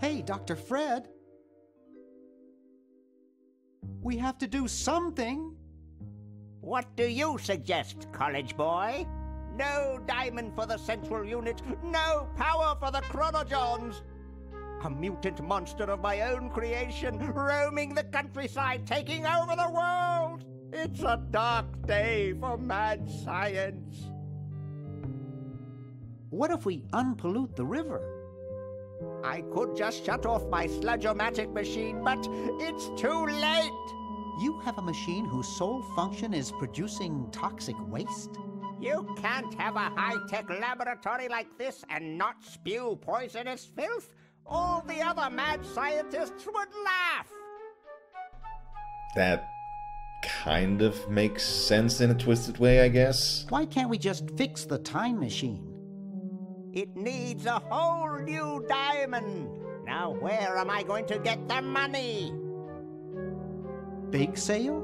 Hey, Dr. Fred. We have to do something. What do you suggest, college boy? No diamond for the central unit, no power for the chronojons. A mutant monster of my own creation, roaming the countryside, taking over the world. It's a dark day for mad science. What if we unpollute the river? I could just shut off my sludge-o-matic machine, but it's too late. You have a machine whose sole function is producing toxic waste? You can't have a high-tech laboratory like this and not spew poisonous filth. All the other mad scientists would laugh. That kind of makes sense in a twisted way, I guess. Why can't we just fix the time machine? It needs a whole new diamond. Now where am I going to get the money? Big sale?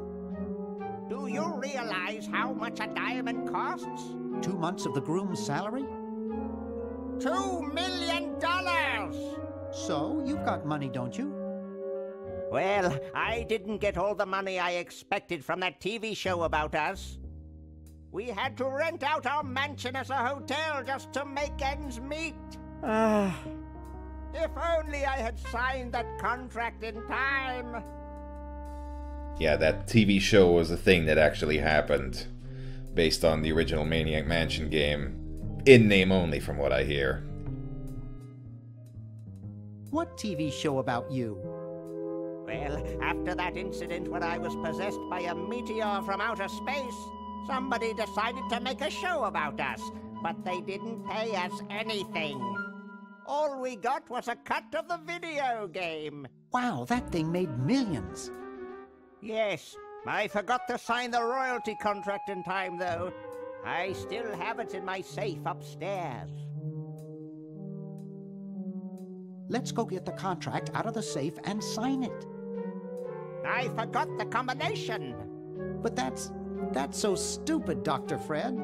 Do you realize how much a diamond costs? 2 months of the groom's salary? $2 million! So, you've got money, don't you? Well, I didn't get all the money I expected from that TV show about us. We had to rent out our mansion as a hotel just to make ends meet. If only I had signed that contract in time. Yeah, that TV show was a thing that actually happened, based on the original Maniac Mansion game. In name only, from what I hear. What TV show about you? Well, after that incident when I was possessed by a meteor from outer space, somebody decided to make a show about us, but they didn't pay us anything. All we got was a cut of the video game. Wow, that thing made millions. Yes, I forgot to sign the royalty contract in time, though. I still have it in my safe upstairs. Let's go get the contract out of the safe and sign it. I forgot the combination. But that's so stupid, Dr. Fred.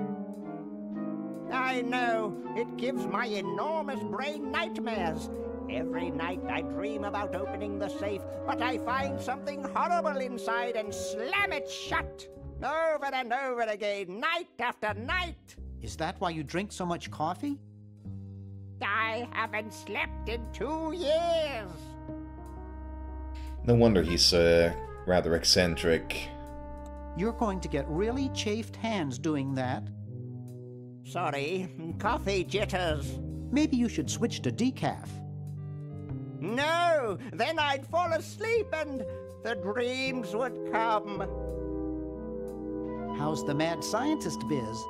I know. It gives my enormous brain nightmares. Every night I dream about opening the safe, but I find something horrible inside and slam it shut. Over and over again, night after night. Is that why you drink so much coffee? I haven't slept in 2 years. No wonder he's rather eccentric. You're going to get really chafed hands doing that. Sorry, coffee jitters. Maybe you should switch to decaf. No, then I'd fall asleep and the dreams would come. How's the mad scientist biz?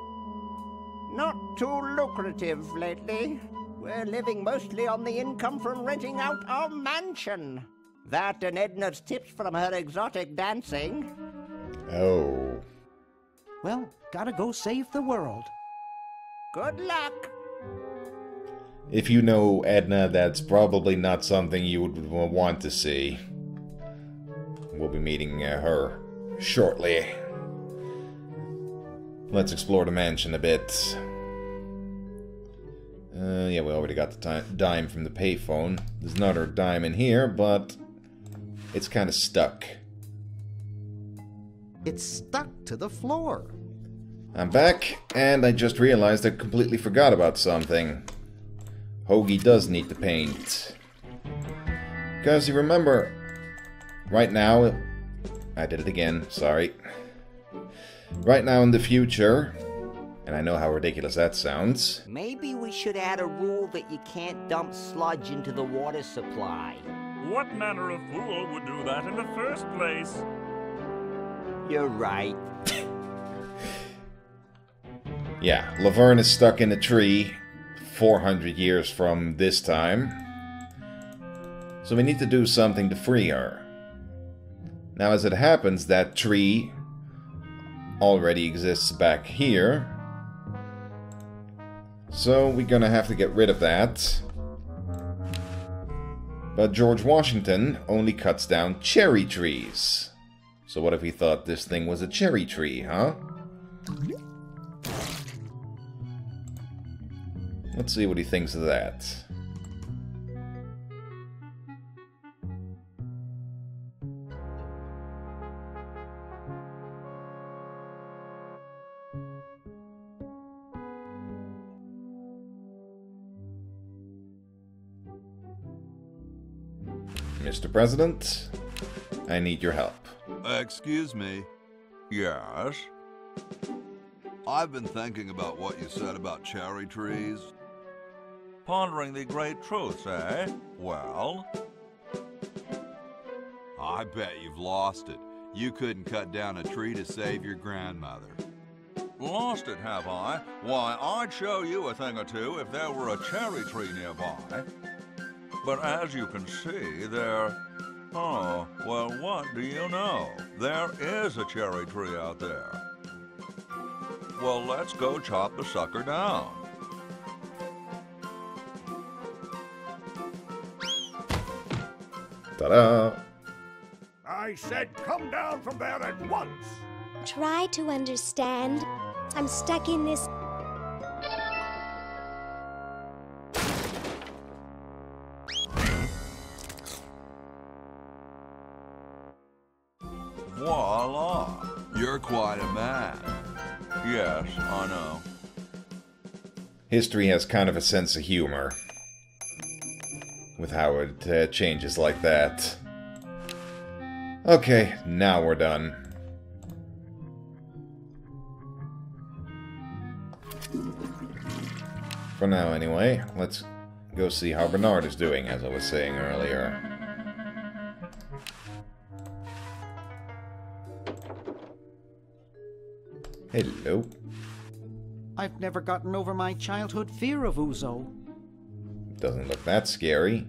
Not too lucrative lately. We're living mostly on the income from renting out our mansion. That and Edna's tips from her exotic dancing. Oh. Well, gotta go save the world. Good luck. If you know Edna, that's probably not something you would want to see. We'll be meeting her shortly. Let's explore the mansion a bit. Yeah, we already got the dime from the payphone. There's another dime in here, but it's kind of stuck. It's stuck to the floor. I'm back, and I just realized I completely forgot about something. Hoagie does need to paint. Because you remember, right now... I did it again, sorry. Right now in the future, and I know how ridiculous that sounds. Maybe we should add a rule that you can't dump sludge into the water supply. What manner of fool would do that in the first place? You're right. Yeah, Laverne is stuck in a tree 400 years from this time. So we need to do something to free her. Now as it happens, that tree already exists back here. So we're gonna have to get rid of that. But George Washington only cuts down cherry trees. So what if he thought this thing was a cherry tree, huh? Let's see what he thinks of that. Mr. President, I need your help. Excuse me. Yes? I've been thinking about what you said about cherry trees. Pondering the great truths, eh? Well? I bet you've lost it. You couldn't cut down a tree to save your grandmother. Lost it, have I? Why, I'd show you a thing or two if there were a cherry tree nearby. But as you can see, there... Oh, well, what do you know? There is a cherry tree out there. Well, let's go chop the sucker down. Ta-da! I said come down from there at once! Try to understand. I'm stuck in this. Voila! You're quite a man. Yes, I know. History has kind of a sense of humor with how it changes like that. Okay, now we're done. For now, anyway, let's go see how Bernard is doing, as I was saying earlier. Hello. I've never gotten over my childhood fear of Uzo. Doesn't look that scary.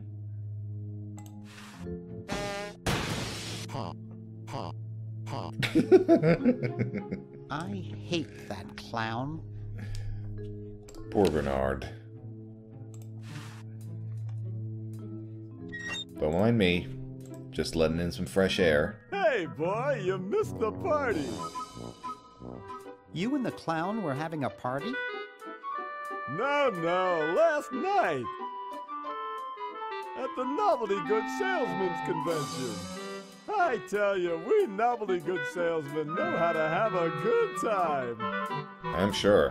I hate that clown. Poor Bernard. Don't mind me. Just letting in some fresh air. Hey, boy, you missed the party. You and the clown were having a party? No, last night. At the Novelty Good Salesmen's Convention. I tell you, we novelty good salesmen know how to have a good time. I'm sure.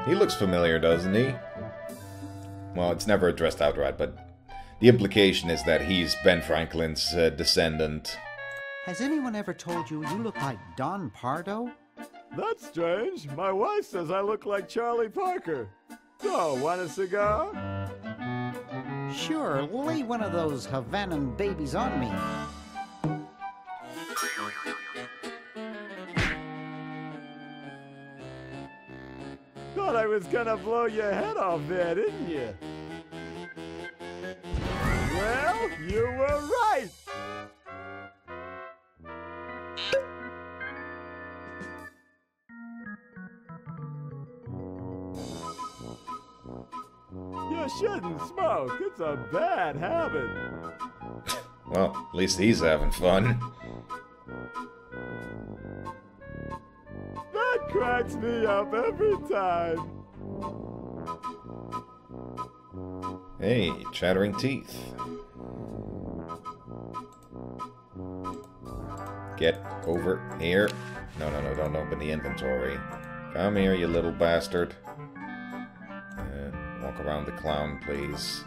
He looks familiar, doesn't he? Well, it's never addressed outright, but the implication is that he's Ben Franklin's descendant. Has anyone ever told you you look like Don Pardo? That's strange. My wife says I look like Charlie Parker. So, want a cigar? Sure, lay one of those Havanan babies on me. Thought I was gonna blow your head off there, didn't you? Well, you were right! You shouldn't smoke. It's a bad habit. Well, at least he's having fun. That cracks me up every time. Hey, chattering teeth. Get over here. No, don't open the inventory. Come here, you little bastard. Walk around the clown, please.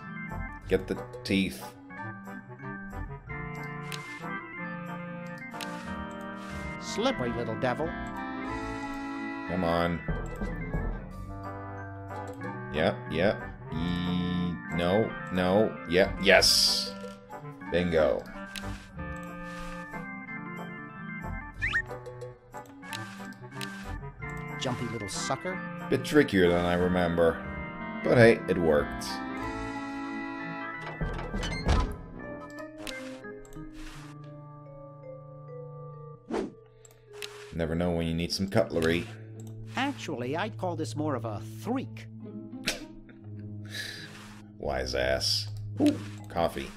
Get the teeth. Slippery little devil. Come on. Yep. No. Yep. Yes. Bingo. Jumpy little sucker. Bit trickier than I remember. But hey, it worked. Never know when you need some cutlery. Actually, I'd call this more of a threak. Wise ass. Ooh, coffee.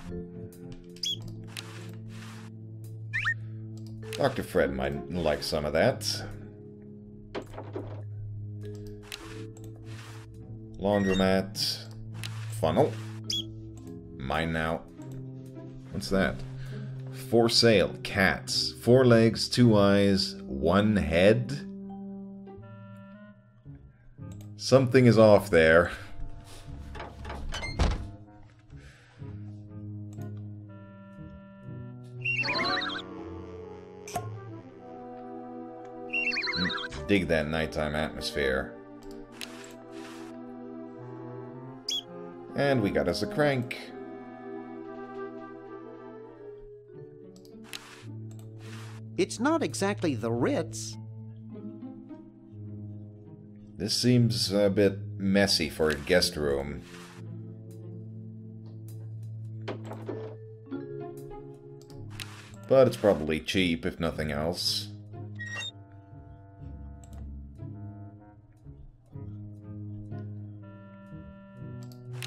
Dr. Fred might like some of that. Laundromat. Funnel. Mine now. What's that? For sale. Cats. 4 legs, 2 eyes, 1 head. Something is off there. dig that nighttime atmosphere. And we got us a crank. It's not exactly the Ritz. This seems a bit messy for a guest room. But it's probably cheap, if nothing else.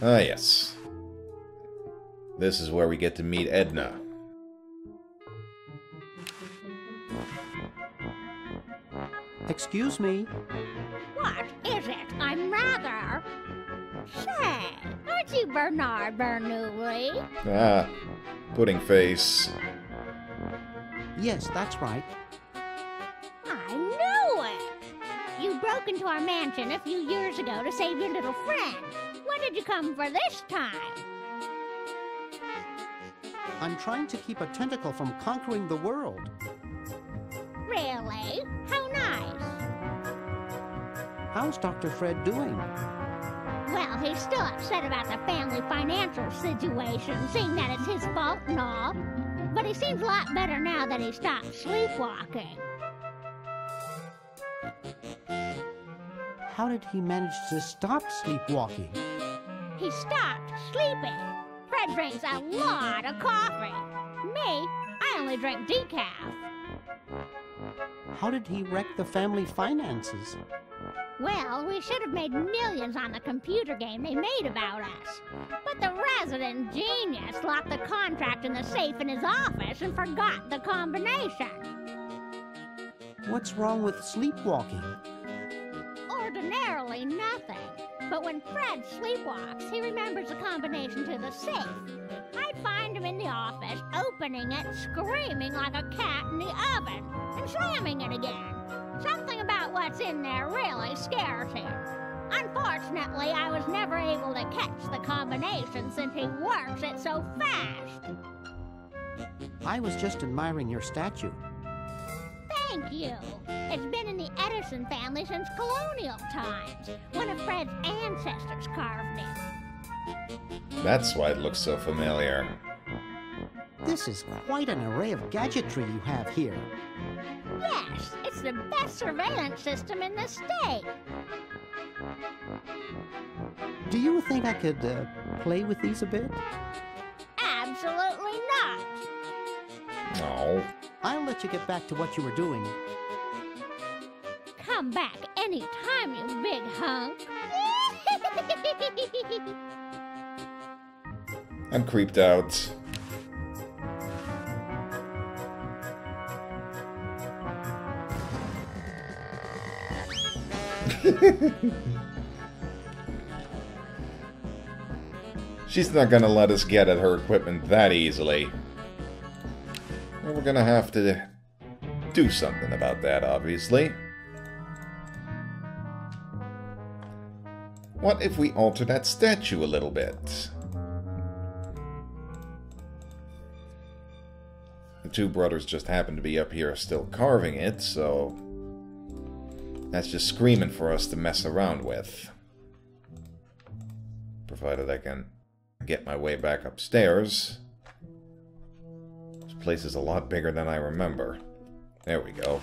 Ah, yes. This is where we get to meet Edna. Excuse me. What is it? I'm rather... Say, aren't you Bernard Bernoulli? Ah, pudding face. Yes, that's right. I knew it! You broke into our mansion a few years ago to save your little friend. When did you come for this time? I'm trying to keep a tentacle from conquering the world. Really? How nice. How's Dr. Fred doing? Well, he's still upset about the family financial situation, seeing that it's his fault and all. But he seems a lot better now that he stopped sleepwalking. How did he manage to stop sleepwalking? He stopped sleeping. Fred drinks a lot of coffee. Me, I only drink decaf. How did he wreck the family finances? Well, we should have made millions on the computer game they made about us. But the resident genius locked the contract in the safe in his office and forgot the combination. What's wrong with sleepwalking? Ordinarily nothing. But when Fred sleepwalks, he remembers the combination to the safe. I'd find him in the office, opening it, screaming like a cat in the oven, and slamming it again. Something about what's in there really scares him. Unfortunately, I was never able to catch the combination since he works it so fast. I was just admiring your statue. Thank you. It's been in the Edison family since colonial times. One of Fred's ancestors carved it. That's why it looks so familiar. This is quite an array of gadgetry you have here. Yes, it's the best surveillance system in the state. Do you think I could play with these a bit? Absolutely not. No. I'll let you get back to what you were doing. Come back anytime, you big hunk. I'm creeped out. She's not gonna let us get at her equipment that easily. Well, we're gonna have to do something about that, obviously. What if we alter that statue a little bit? The two brothers just happen to be up here still carving it, so that's just screaming for us to mess around with. Provided I can get my way back upstairs. This place is a lot bigger than I remember. There we go.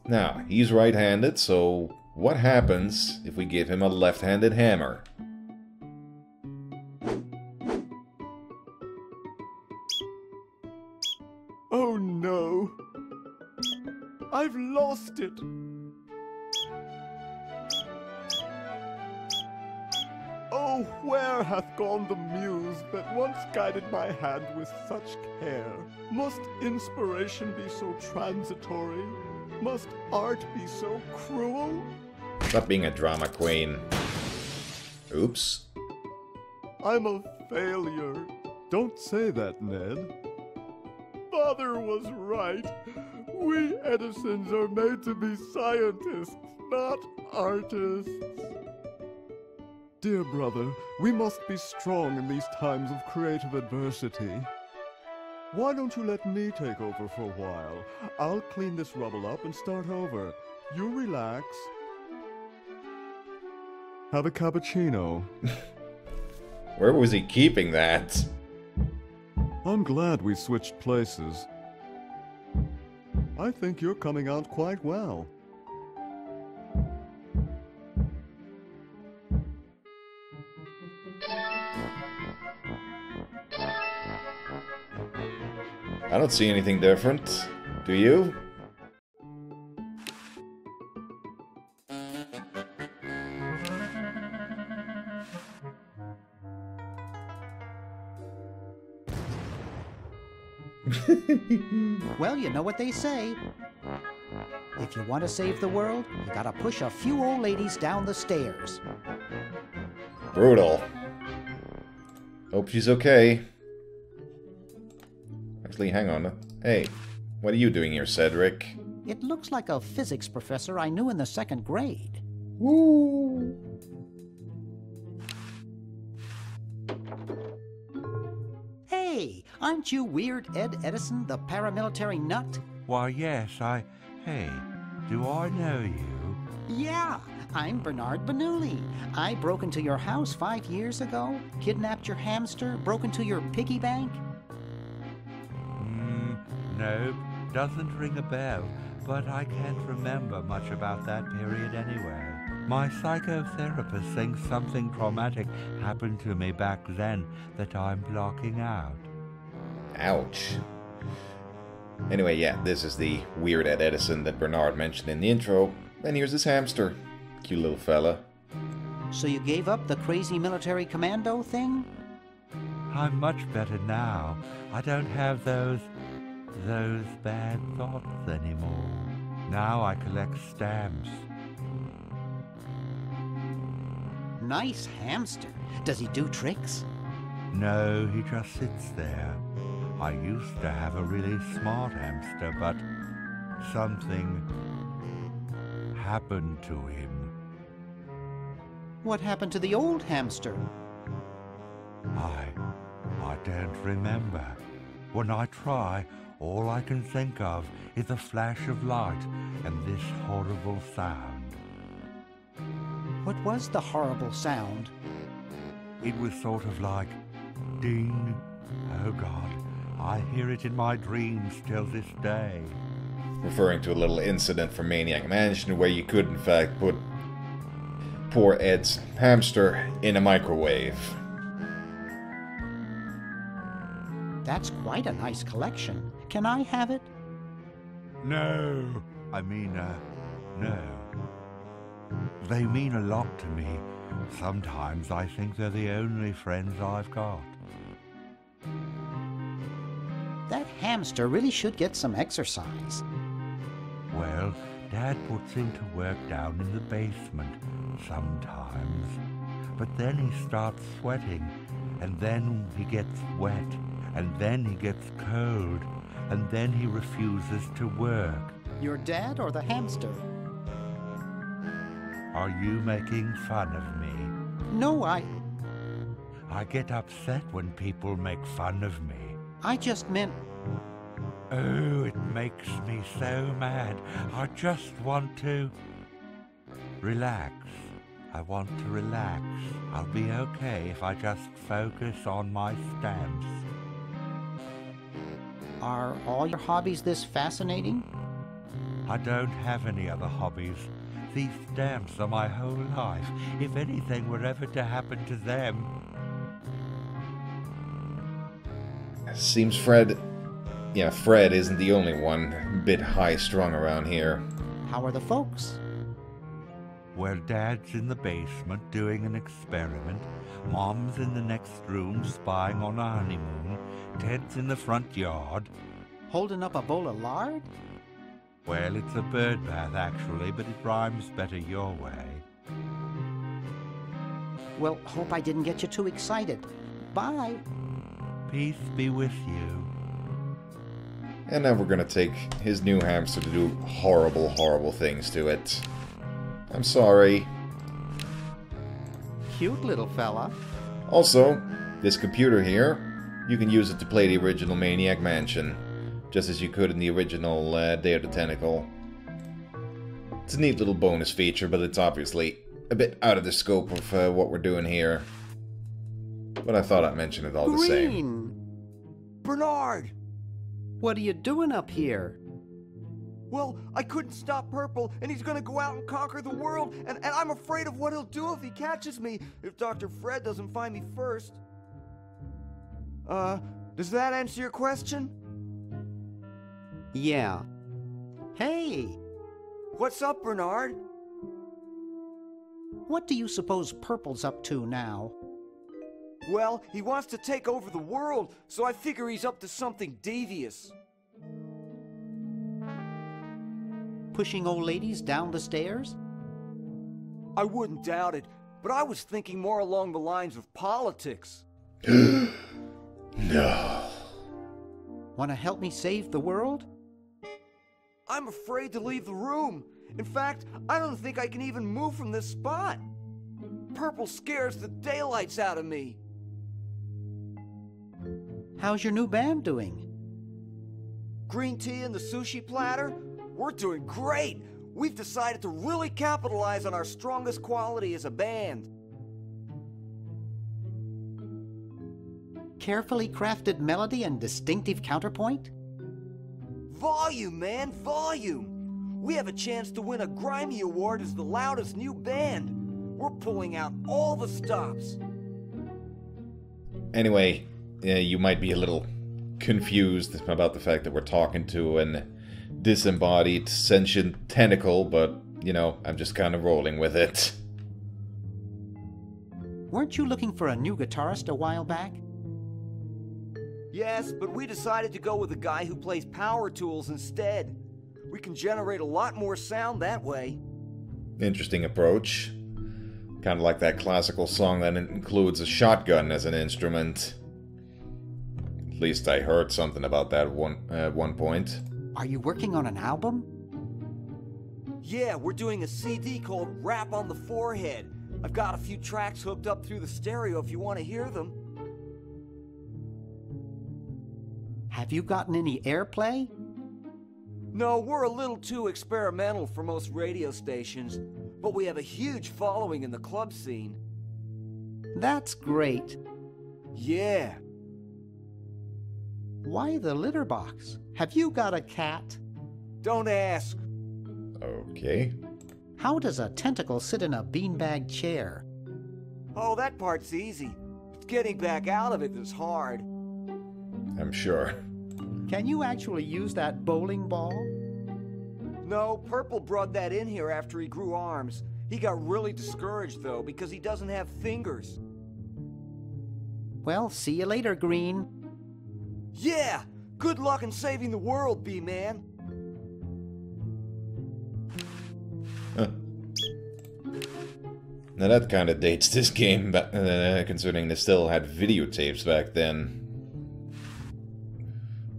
Now, he's right-handed, so what happens if we give him a left-handed hammer? Oh no! I've lost it! Oh, where hath gone the muse that once guided my hand with such care? Must inspiration be so transitory? Must art be so cruel? Stop being a drama queen. Oops. I'm a failure. Don't say that, Ned. Father was right. We Edisons are made to be scientists, not artists. Dear brother, we must be strong in these times of creative adversity. Why don't you let me take over for a while? I'll clean this rubble up and start over. You relax. Have a cappuccino. Where was he keeping that? I'm glad we switched places. I think you're coming out quite well. I don't see anything different. Do you? Well, you know what they say. If you want to save the world, you gotta push a few old ladies down the stairs. Brutal. Hope she's okay. Actually, hang on. Hey, what are you doing here, Cedric? It looks like a physics professor I knew in the 2nd grade. Woo! Hey, aren't you Weird Ed Edison, the paramilitary nut? Why, yes, Hey, do I know you? Yeah, I'm Bernard Bernoulli. I broke into your house 5 years ago, kidnapped your hamster, broke into your piggy bank. Nope, doesn't ring a bell, but I can't remember much about that period anyway. My psychotherapist thinks something traumatic happened to me back then that I'm blocking out. Ouch. Anyway, yeah, this is the Weird Ed Edison that Bernard mentioned in the intro. And here's his hamster. Cute little fella. So you gave up the crazy military commando thing? I'm much better now. I don't have those bad thoughts anymore. Now I collect stamps. Nice hamster. Does he do tricks? No, he just sits there. I used to have a really smart hamster, but something happened to him. What happened to the old hamster? I don't remember. When I try, all I can think of is a flash of light and this horrible sound. What was the horrible sound? It was sort of like ding. Oh God, I hear it in my dreams till this day. Referring to a little incident from Maniac Mansion where you could in fact put poor Ed's hamster in a microwave. That's quite a nice collection. Can I have it? No. No. They mean a lot to me. Sometimes I think they're the only friends I've got. That hamster really should get some exercise. Well, Dad puts him to work down in the basement sometimes. But then he starts sweating, and then he gets wet, and then he gets cold, and then he refuses to work. Your dad or the hamster? Are you making fun of me? No, I get upset when people make fun of me. I just meant... Oh, it makes me so mad. I just want to... relax. I want to relax. I'll be okay if I just focus on my stamps. Are all your hobbies this fascinating? I don't have any other hobbies. These stamps are my whole life. If anything were ever to happen to them... Seems Fred isn't the only one a bit high-strung around here. How are the folks? Well, Dad's in the basement doing an experiment. Mom's in the next room spying on a honeymoon. Ted's in the front yard. Holding up a bowl of lard? Well, it's a bird bath, actually, but it rhymes better your way. Well, hope I didn't get you too excited. Bye. Peace be with you. And now we're gonna take his new hamster to do horrible, horrible things to it. I'm sorry. Cute little fella. Also, this computer here You can use it to play the original Maniac Mansion, just as you could in the original Day of the Tentacle. It's a neat little bonus feature, but it's obviously a bit out of the scope of what we're doing here. But I thought I'd mention it all the same. Green! Bernard! What are you doing up here? Well, I couldn't stop Purple, and he's gonna go out and conquer the world, and I'm afraid of what he'll do if he catches me, if Dr. Fred doesn't find me first. Does that answer your question? Yeah. Hey, What's up, Bernard? what do you suppose Purple's up to now? Well, he wants to take over the world, so I figure he's up to something devious. Pushing old ladies down the stairs? I wouldn't doubt it, but I was thinking more along the lines of politics. No. Want to help me save the world? I'm afraid to leave the room. In fact, I don't think I can even move from this spot. Purple scares the daylights out of me. How's your new band doing? Green tea and the sushi platter? We're doing great. We've decided to really capitalize on our strongest quality as a band. Carefully crafted melody and distinctive counterpoint? Volume, man, volume. We have a chance to win a Grimy Award as the loudest new band. We're pulling out all the stops. Anyway, you might be a little confused about the fact that we're talking to an disembodied sentient tentacle, but, you know, I'm just kind of rolling with it. Weren't you looking for a new guitarist a while back? Yes, but we decided to go with a guy who plays power tools instead. We can generate a lot more sound that way. Interesting approach. Kind of like that classical song that includes a shotgun as an instrument. At least I heard something about that at one point. Are you working on an album? Yeah, we're doing a CD called Rap on the Forehead. I've got a few tracks hooked up through the stereo if you want to hear them. Have you gotten any airplay? No, we're a little too experimental for most radio stations, but we have a huge following in the club scene. That's great. Yeah. Why the litter box? Have you got a cat? Don't ask. Okay. How does a tentacle sit in a beanbag chair? Oh, that part's easy. Getting back out of it is hard. I'm sure. Can you actually use that bowling ball? No, Purple brought that in here after he grew arms. He got really discouraged, though, because he doesn't have fingers. Well, see you later, Green. Yeah! Good luck in saving the world, B-Man. Now that kind of dates this game, considering they still had videotapes back then.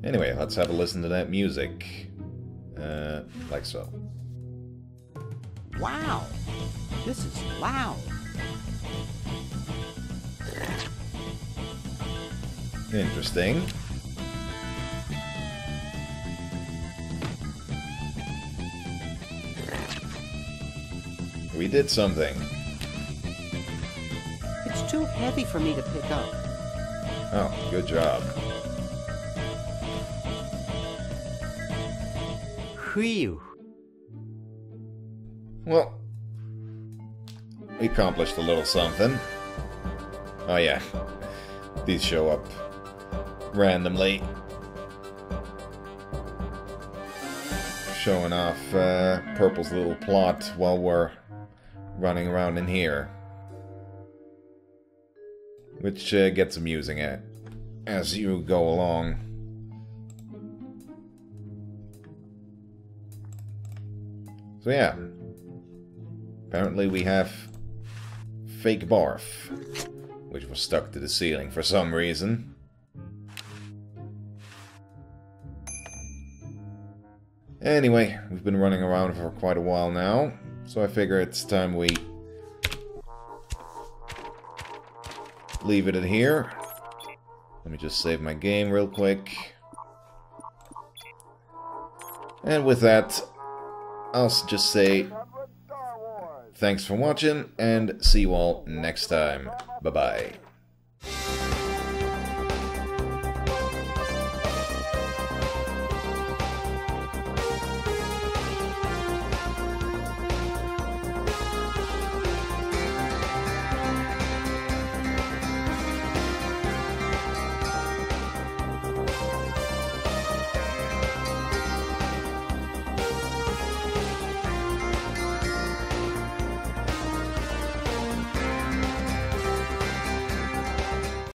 Anyway, let's have a listen to that music. Like so. Wow! This is loud. Interesting. We did something. It's too heavy for me to pick up. Oh, good job. Whew. Well, we accomplished a little something. Oh yeah, these show up randomly. Showing off Purple's little plot while we're running around in here. Which gets amusing as you go along. So yeah, apparently we have fake barf, which was stuck to the ceiling for some reason. Anyway, we've been running around for quite a while now, so I figure it's time we leave it at here. Let me just save my game real quick. And with that, I'll just say thanks for watching, and see you all next time. Bye-bye.